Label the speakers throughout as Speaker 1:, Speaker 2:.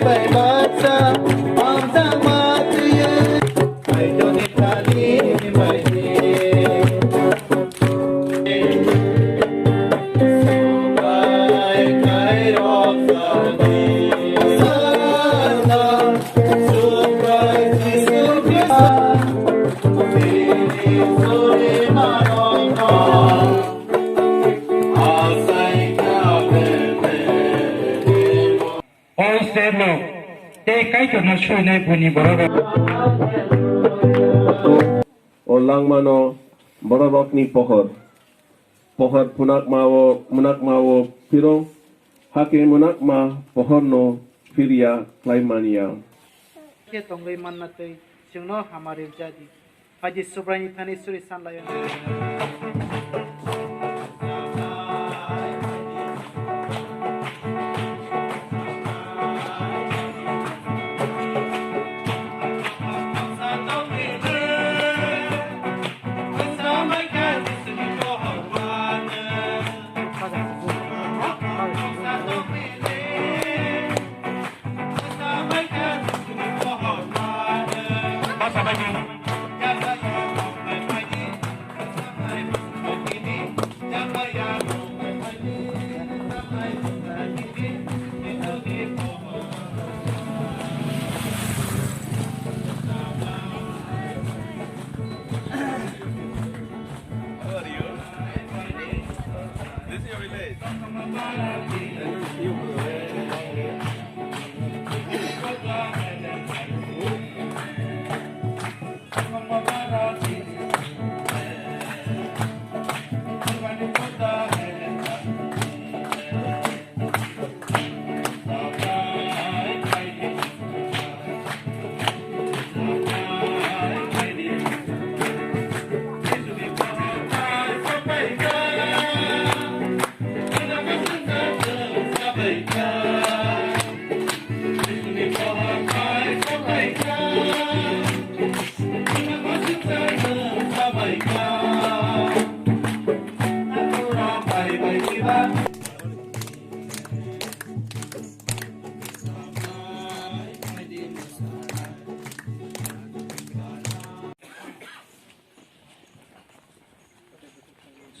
Speaker 1: bay matsa amsa matye ay joni tali bay ni subay kai rok sani sana subay sisukrisa sini suri manonga asai kabe
Speaker 2: Oistelo, te kai to na shui nei puni boroga.
Speaker 3: Olang mano borobok ni pohor punak mawo piro hake munak ma pohor no firia klaimania
Speaker 4: के तंगई मानना तो जोंनो हमारे जादी आज सुब्रानी थाने सुरी सान lion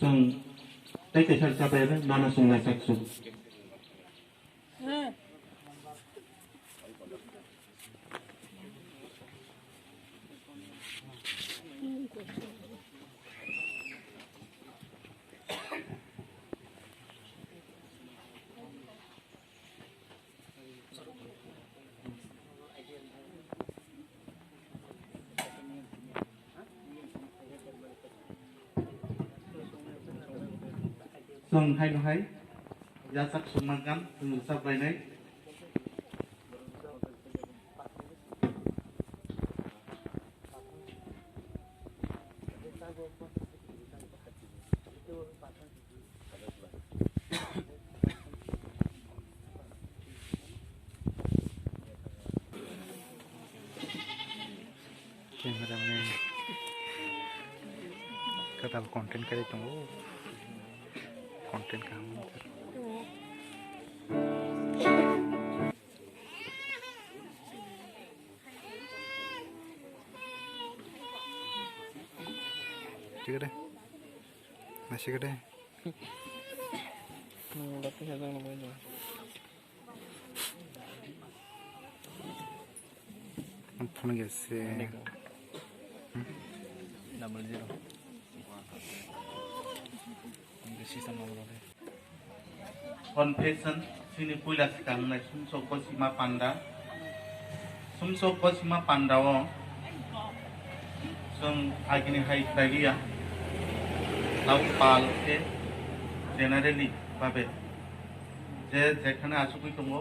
Speaker 5: Sung, tay tay sa pera, nana sung na sakso. Sung hay no hay, ya sak sumagan, sung sabay nay.
Speaker 2: Camera में कब कंटेंट करे तो कंटेंट काम ठीक है masih gede phone gese double 0 sistem nomor
Speaker 5: Confession, sini pula sekarang na sumsok ko si Mapanda. Sumsok ko si Mapanda wo. Sung agini hai tagia. Lau pal ke generally babe. Je jekhane asukui tongo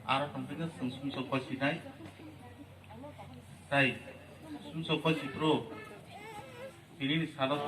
Speaker 5: aro tongpinga sumsok ko si nai. Tai sumsok ko si pro. Ini salah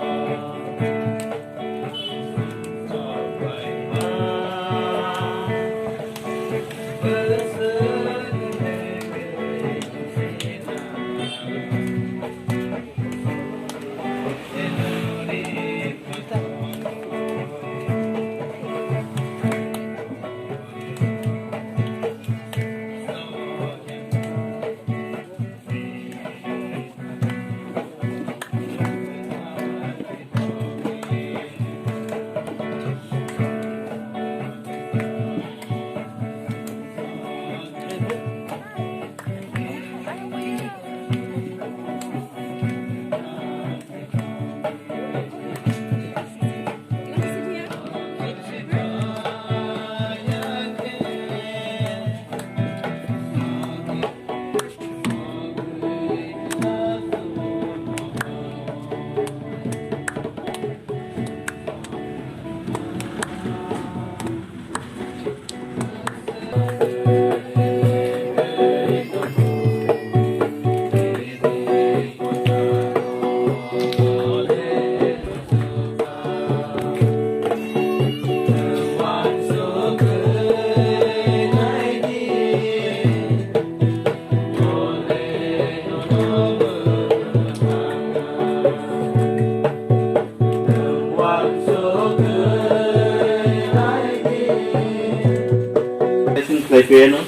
Speaker 5: klaypeno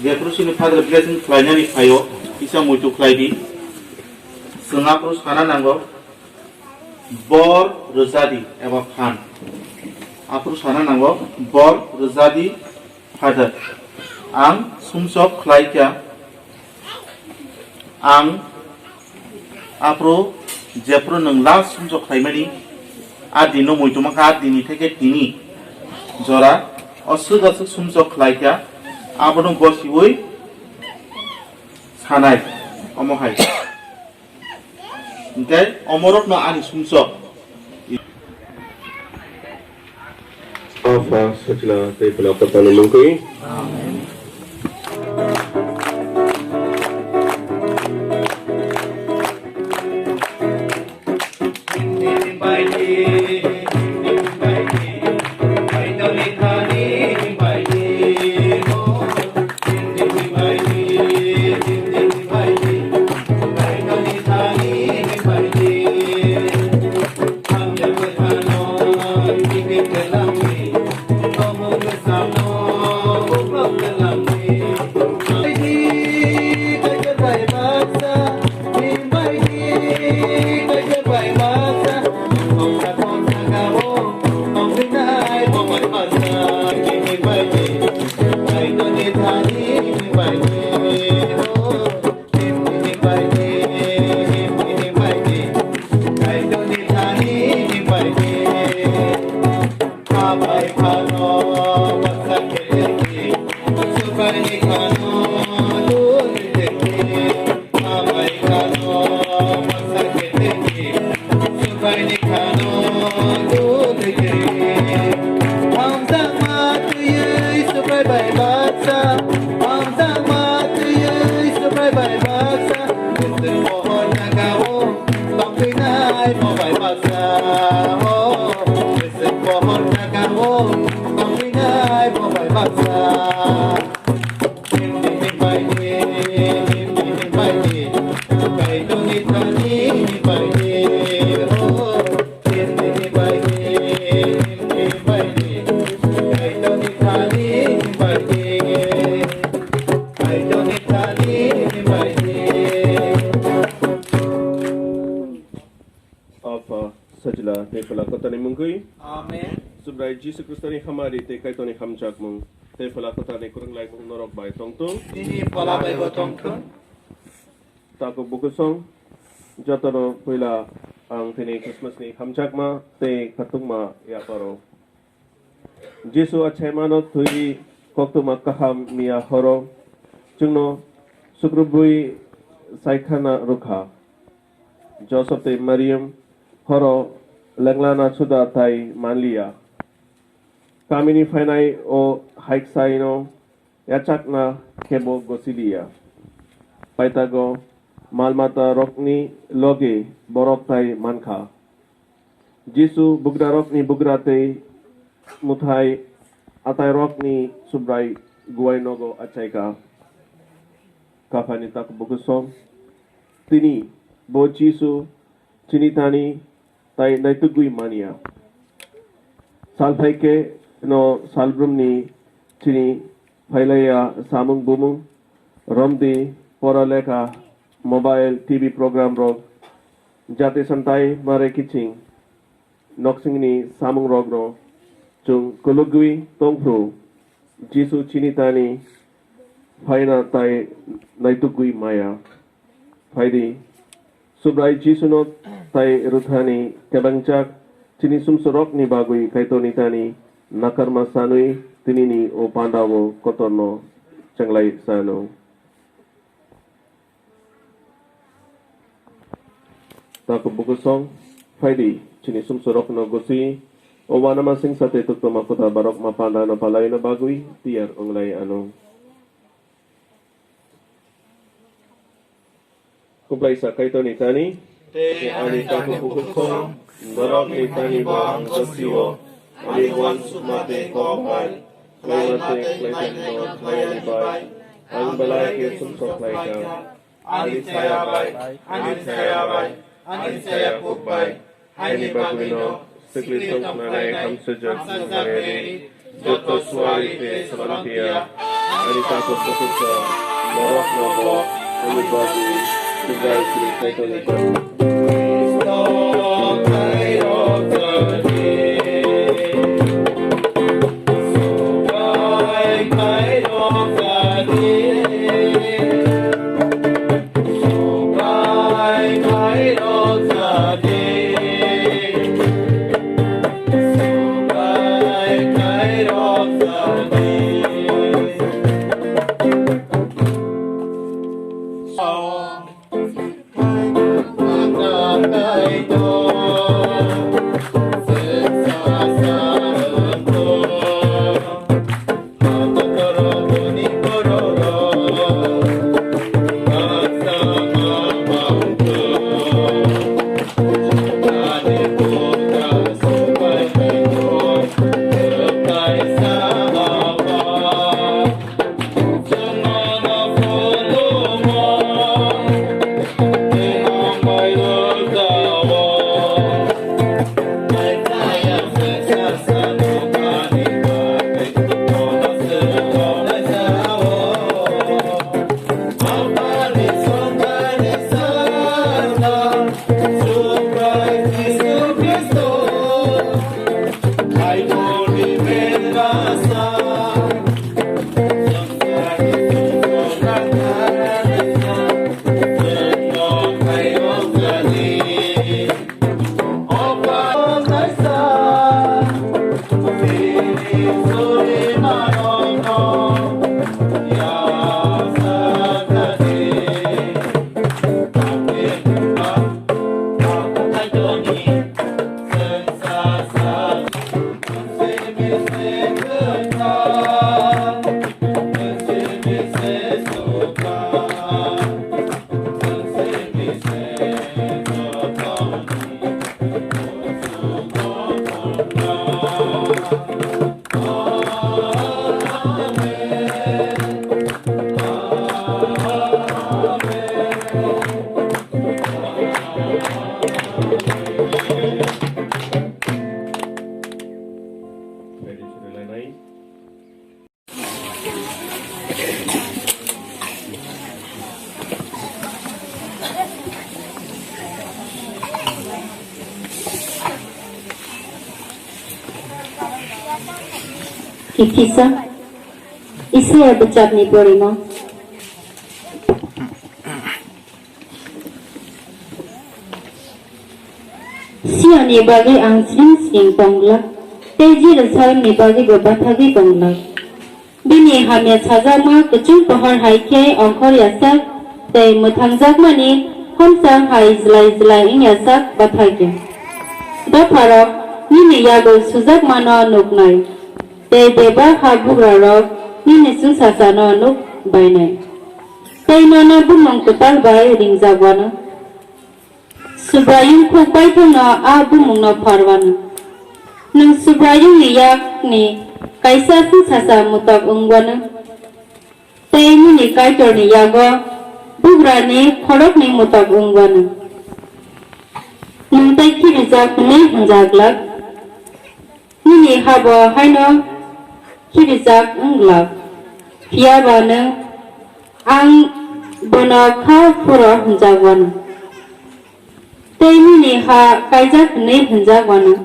Speaker 5: Geprusini Father blessing klaynyani payo isa mutu klaydi Sengaprus kana nanggo bor rezadi eba fan aprus kana nanggo bor rezadi Father ang sumsok klayka ang apro jepro nang las sumsok klaymani adino mutu maka adini theke tini jora asuk asuk sumsok klayka abodong gosiwoi sanai omohai okay omorot no ani sumsok
Speaker 3: Apa sejala tay pelakatan mungkui. Sajla te pelakatan mungkui.
Speaker 4: Amen.
Speaker 3: Subrai Jesus Kristus ni hamari te kaiton ni hamjak mung te pelakatan ni kurang lai mung norok bai tongtung.
Speaker 4: Ini pala bai gotongkun.
Speaker 3: Tako bukusong jataro pula ang tini Christmas ni hamjak ma te katung ma ya paro. Jesu achai mano tui koktu ma kaham mia horo jungno sukrubui saikana rukha. Joseph te Mariam horo lenglana suda tai manlia kamini fainai o haiksaino yachakna kebo gosilia paitago malmata rokni loge borok tai mankha jisu bugra rokni bugrate muthai atai rokni subrai guainogo achaika kafani tak bukusom tini bo jisu cinitani tai naitugui mania salphai ke no salbrum ni chini phailaya samung bumung romdi poraleka mobile tv program rog jate santai mare kiching noksing ni samung rog no chung kolugui tongpru jisu cinitani phaina tai naitugui maya phaidi subrai jisu no tai ruthani kebangchak chini sumsorok ni bagui kaito nitani nakarma sanui tinini o pandawo kotorno changlai sano tak bukusong faidi chini sumsorok no gosi o wanama sing sate tukto maputa barok mapanda no palay na bagui tiar onglay ano kumplay sa kaito nitani ani tako bukusong barok nitani bang gosiyo ani wan sumate kopai klaymate klayten no klayalibay ang balay ke sumsok klayka
Speaker 1: ani saya bay ani saya pukbay ani bagwino
Speaker 3: Siklisong nanay hamsajak nanay joto suari pe semantia, ani takut pukuso, morok nopo, ani bagi, tugai kiri kaito nito.
Speaker 6: Kikisa, isi bercap ni porimo. Siya ni bagi ang sling pangla, teji rasal ni bagi bebatagi pangla. Bini hamya chazama kecung pohar haike ongkor yasak, te mutangjak mani homsang hai zlai ing yasak batagi. Daparo nini yago suzak mano nuknai. Te deba habugra rok nini susasano nuk bainai. Te nana bumang kutal bai ringzagwana. Subrayung kukai tuna a bumang no parwana. Nang subrayung iyak ni kaisa susasa mutak ungwana. Te nini kaitor ni yago bugra ni khorok ni mutak ungwana. Nang te kirizak ni hanjaglak. Nini habo haino kirizak unglak. Piabana ang bonaka pura hanjagwana. Teni ni ha kaijak ni hanjagwana.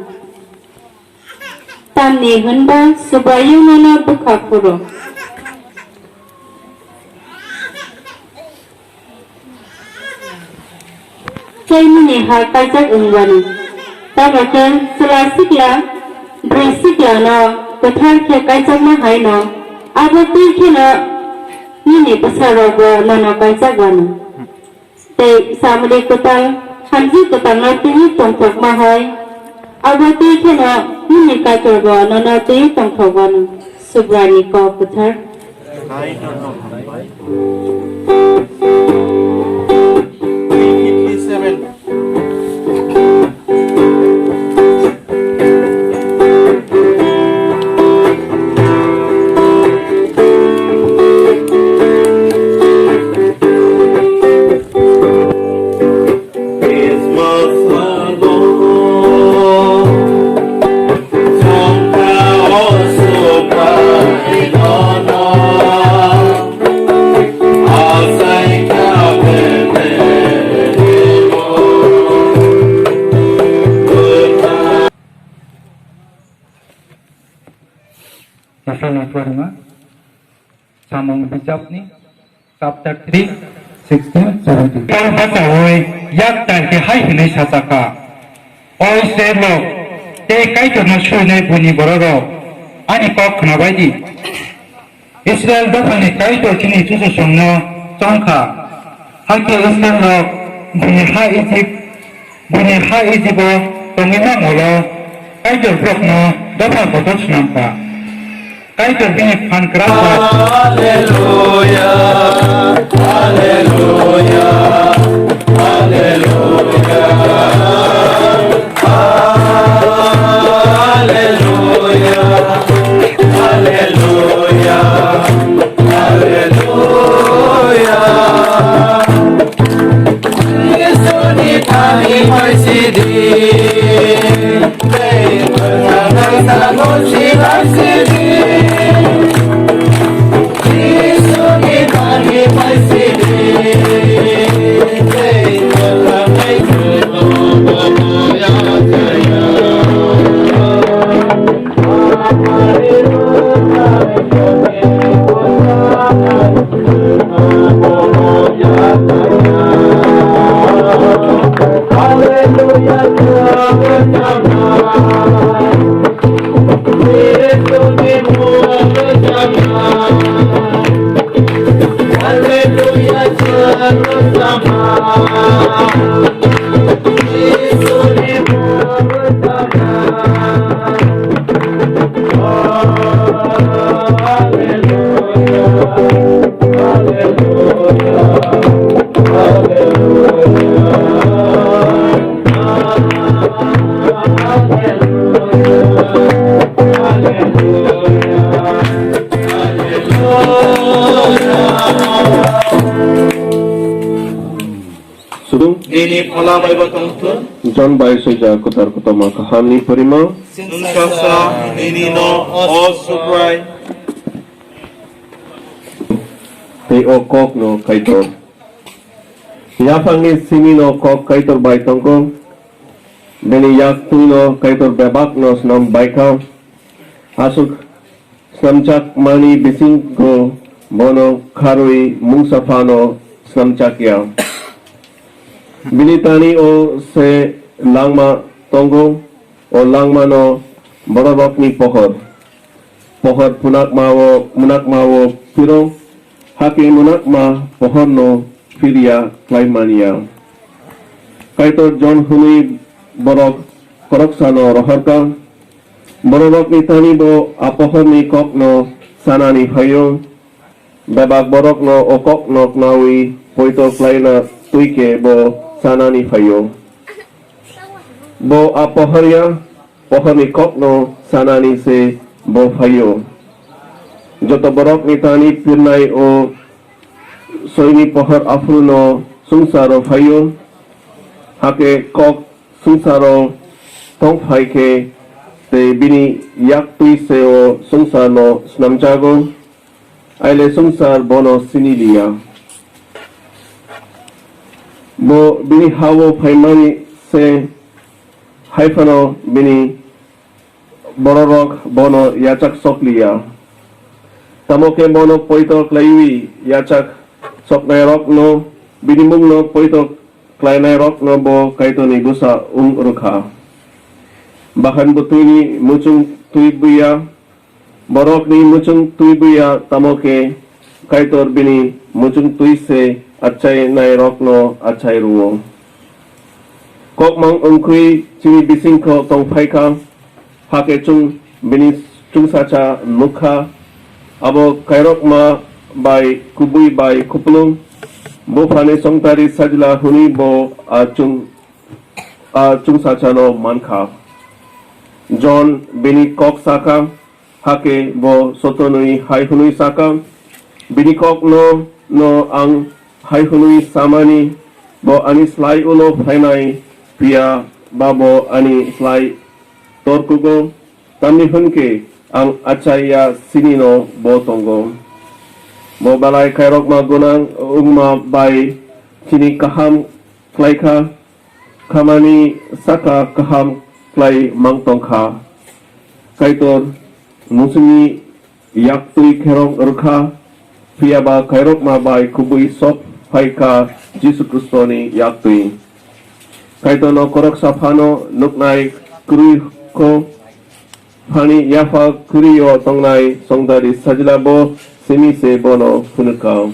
Speaker 6: Tamni hanba subayu nana buka pura. Teni ni ha kaijak ungwana. Tabakan selasikla Brisikla no kothar ke kaijak ma hai no abati ke no nini pasarago no kaijak wana te samri kotal hanji kotal no tini tongthok ma hai abati ke no nini kaitorgo no tini tongthok wana subrani ko kothar
Speaker 5: I don't know. 357.
Speaker 3: Christmas,
Speaker 2: Barima, Samong Bijapni, chapter 3, 16, 17. Par basa hoy, yak tar ke hai hinai sasaka. Oi se lok, te kai to na shui nai buni bororo, ani kok na baidi. Israel dafani kai to chini tusu songno, chongka. Hake Israel lok, buni ha Egypt, tongina molo, kai to brok no, dafa botos nampa. Kai to bini fan krasa.
Speaker 1: Hallelujah, hallelujah, hallelujah, hallelujah, hallelujah, hallelujah. Yesuni kami masidi, bersama mosi masidi. Yesuni kami masidi, Ini pola Bible tungtu.
Speaker 3: John by Soja Kotar Kotama Kahani Parima.
Speaker 1: Sinsasa ini no osubrai.
Speaker 3: Te o kok no kaitor. Yapang ni sini no kok kaitor by tongko. Beni yak tu no kaitor bebak no snam baika. Asuk snamchak mani bising ko bono kharui mungsafano snamchak ya. Binitani o se langma tonggo o langma no borobokni pohor munak mawo piro haki munak ma pohor no firia klaimania kaitor John Huni borok koroksano roharka borobokni tani bo apohor ni kok no sanani hayo babak borok no o kok no knawi poito klaina tuike bo sanani fayo bo apoharya pohani kokno sanani se bo fayo joto borok nitani pirnai o soini pohar afruno sungsaro fayo hake kok sungsaro tong faike te bini yak tui se o sungsano snamjago aile sungsar bono sinilia bo bini hawo paimani se haifano bini bororok bono yachak sokliya tamoke bono poito klaiwi yachak soknairok no bini mung no poito klainairok no bo kaitoni busa rukha bahan butuni mucung tuibuya borok ni mucung tuibuya tamoke kaitor bini mucung tuise achai nai rokno achai ruo kok mang ungkui chini bising ko tong phaika hake chung bini chung sacha mukha abo kairok ma bai kubui bai kuplung bo phane songtari sajla huni bo chung sacha no mankha John bini kok saka hake bo sotonui hai hunui saka bini kok no ang hai hunui samani bo ani slai ulo phainai pia babo ani slai torkugo tamni hunke ang achaya sinino bo tongo bo balai kairok ma gunang ungma bai kini kaham klaika kamani saka kaham klai mangtongkha kaitor musumi yak tui kerong urka pia ba kairok ma bai kubui sop haika Jisu Kristo ni yak tui kaito no korok sapano nuknai kurui ko hani yafa kuriyo tongnai songdari sajlabo semi se bono punukau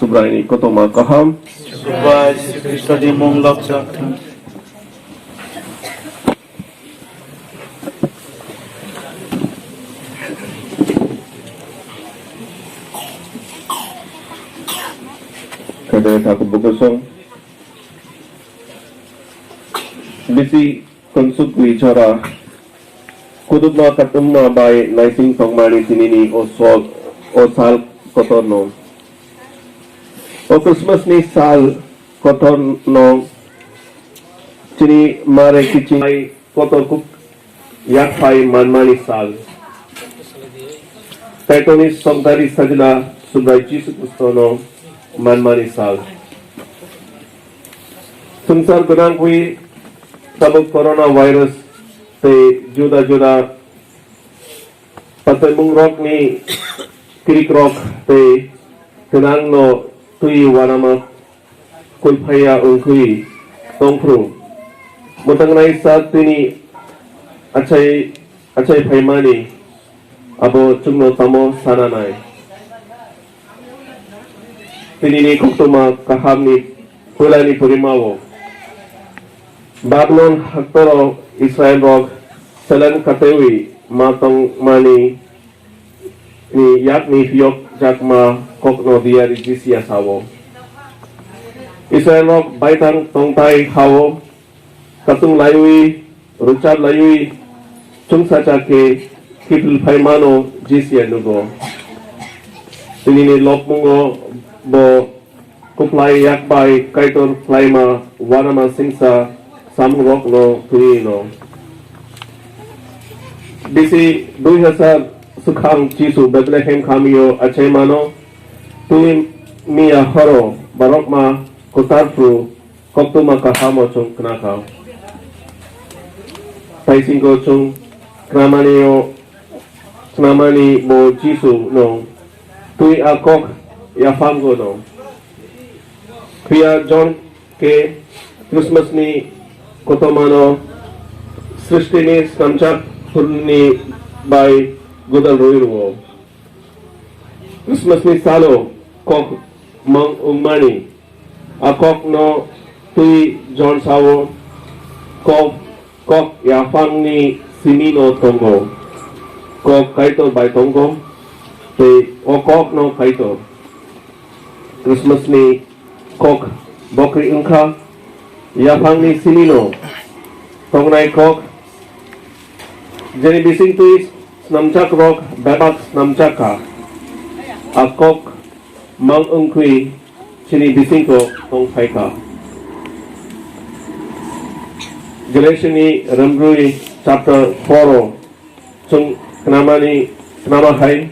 Speaker 3: Subraini kotoma kaham
Speaker 1: Subay Yesus Kristus di mong laksa.
Speaker 3: kada takut bugusong bisi konsuk wicara kudutma katumma bai naising tongmani tinini o sal kotorno o Christmas ni sal kotorno tini mare kichi kotor kuk yak pai manmani sal taitoni songdari sajla Subray Jisu Kristono manmani sal संसार गुनाह हुई तब corona virus ते जुदा जुदा पतंग रोग नि क्रिक रोग ते गुनाह नो तुई वानामा कुल भैया उंकुई तोंफ्रू मुतंग नाई साथ तिनी अच्छाई भैमानी अबो चुंगनो तमो साना नाई तिनी नि कुक्तुमा कहामनी kulani purimawo Babylon haktoro Israel rog selan katewi matong mani ni yak ni fiok jakma kokno diari jisia sawo Israel rog baitang tongtai hawo katung layui rucat layui chung saca ke kipil paimano jisia nugo ini ni lok mungo bo kuplai yak bai kaitor plaima wanama singsa samrok no tuino bisi 2000 sukhang Jisu Bethlehem kamiyo achai mano tuin mia horo barokma kotarfru koktuma kahamo chung knakao taisingo chung knamani mo Jisu no tui akok yafango no Pia John ke Christmas ni kotomano सृष्टि ने संचार फुलनी बाय गुदल रोइरुओ Christmas ni salo kok mang umani akok no tui John sawo kok ya fang ni sinino tongo kok kaito by tongo te okok no kaito Christmas ni kok bokri unka ya fang ni sinino tongnai kok jadi bising tui snamcak rok babak snamcaka akok mang ungkui chini bising ko tong phaika Galatians ni Ramrui chapter 4 chung knama hai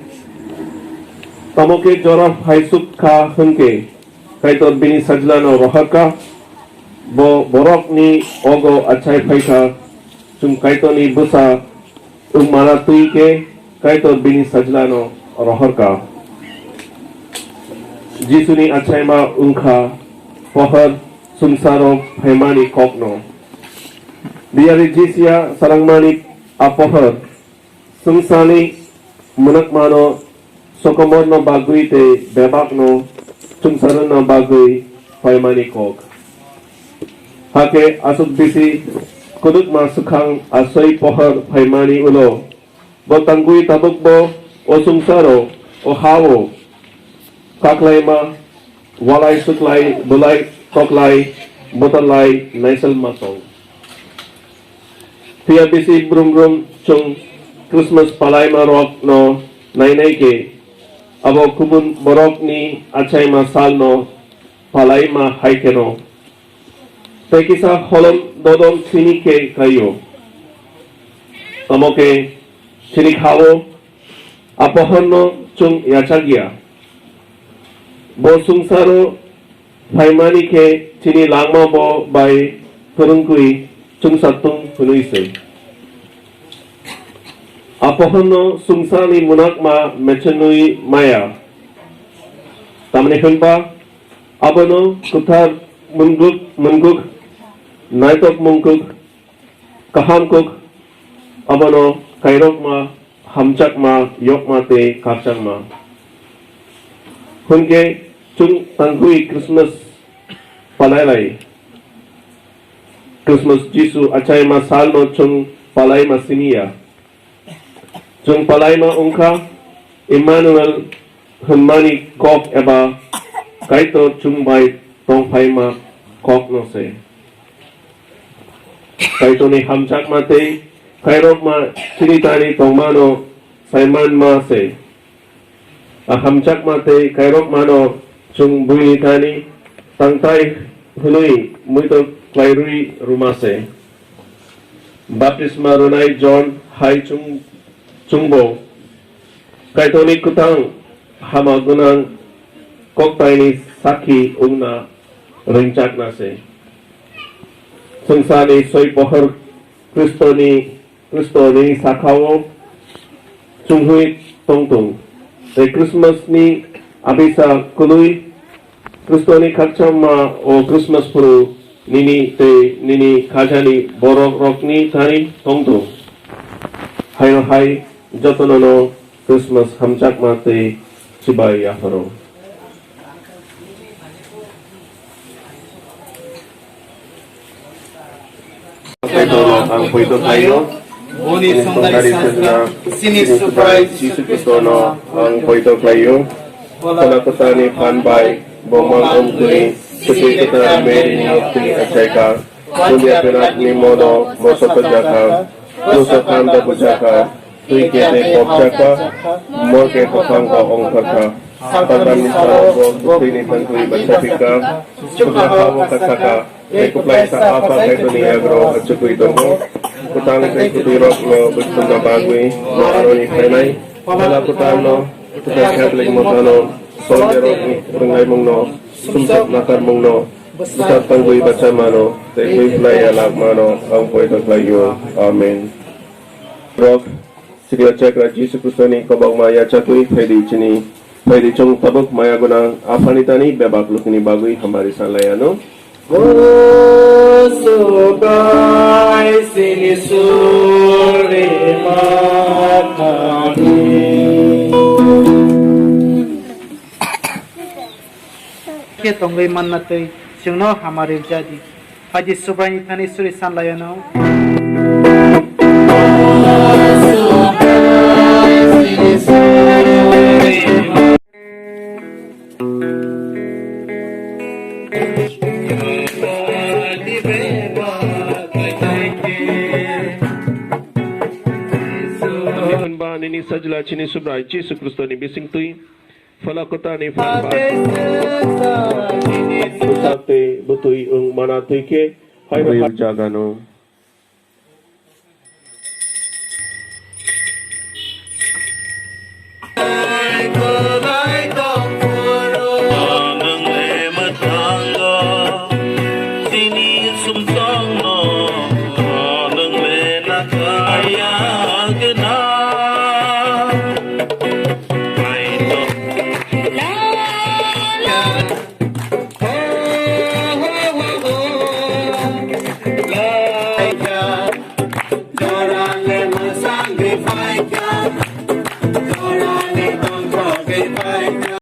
Speaker 3: tamoke jora hai sukha hunke kaitor bini sajlano rohaka bo borok ni ogo achai phaika chung kaito ni busa mana tui ke kaitor bini sajlano rohaka Jisuni achai ma ungkha pohar sumsaro phaimani kokno Biari jisia sarangmani apohar sumsani munakmano sokomorno bagui te bebakno sumsarano bagui phaimani kok hake asuk bisi kuduk masukang asoi pohar phaimani ulo bo tanggui tabuk bo o sumsaro o hawo kaklai ma walai suklai bulai koklai botalai naisal masong Tia bisi brum chung Christmas palai ma rock no nai ke abo kubun borok ni achai ma sal no palai ma haike no Tekisa holom dodom chini ke kayo tamoke chini khawo apohonno chung yachagia bo sungsaro phaimani ke chini langma bo bai turungkui chung satung punuise Apohono sungsani munakma mechenui maya. Tamani hunpa abono kutar munguk naitok mungkuk kahamkuk abono kairokma hamchakma yokma te kapchangma. Hunke chung tanggui Christmas palailai. Christmas Jisu acai ma salno chung palai ma sinia. Chung palai ma ungka Emmanuel hunmani kok eba kaito chung bai tong pai ma kok no se. Kaito ni hamchak ma te kairok ma cinitani tong mano saiman ma se. Hamchak ma te kairok mano chung bui tani tangtai hunui muito klairui rumah se. Baptisma runai John hai chungbo kaitoni kutang hama gunang koktaini saki ungna rencak nase. Sengsani soi pohar Kristoni sakawo chunghui tongtung. Te Christmas ni abisa kului Kristoni kacama o Christmas puru nini kajani borok rokni tani tongtung. Hai jotonono Christmas hamchak mate cibai afaro. Ang puito tayo.
Speaker 4: Boni
Speaker 3: Dari sana sini surprise Yesus Kristono ang puito tayo. Kala kutani panbay bomang umkuni seperti kita meri ni aceka. Kuliah penat ni mono moso pejaka. Dosa kanda pejaka. Tui kete popjaka. Moke popangka ongkaka. Pagam ni saroko bukti ni tangkui bacapika. Sukahawo kasaka. Kuplay sa apa kaito ni agro at sukui dongo. Kutang kay kutirok no gusto na bagwi. Maaro ni kainay. Wala kutang no. Kutang Catholic mo tano. Solero ni rungay mong no. Sumsap nakar mong no. Usap tangkui bacamano. Tangkui play alag mano. Ang puwetang layo. Amen. Rock. Sigla cakra Yesus Kristoni kabang maya cakui pwede chini. Pwede chong tabok maya gunang afanitani bebak lukini bagui hambari salayano. Sobai sini suri makani.
Speaker 4: के तंगई मन्नते सिंगनो हमारे जादी आज सुब्रानी थाने सुरी सान लायनो
Speaker 3: Nini sajla chini subrai Yesus Kristoni bising tui falakota ni fanpa usate butui ung manatui ke hai jagano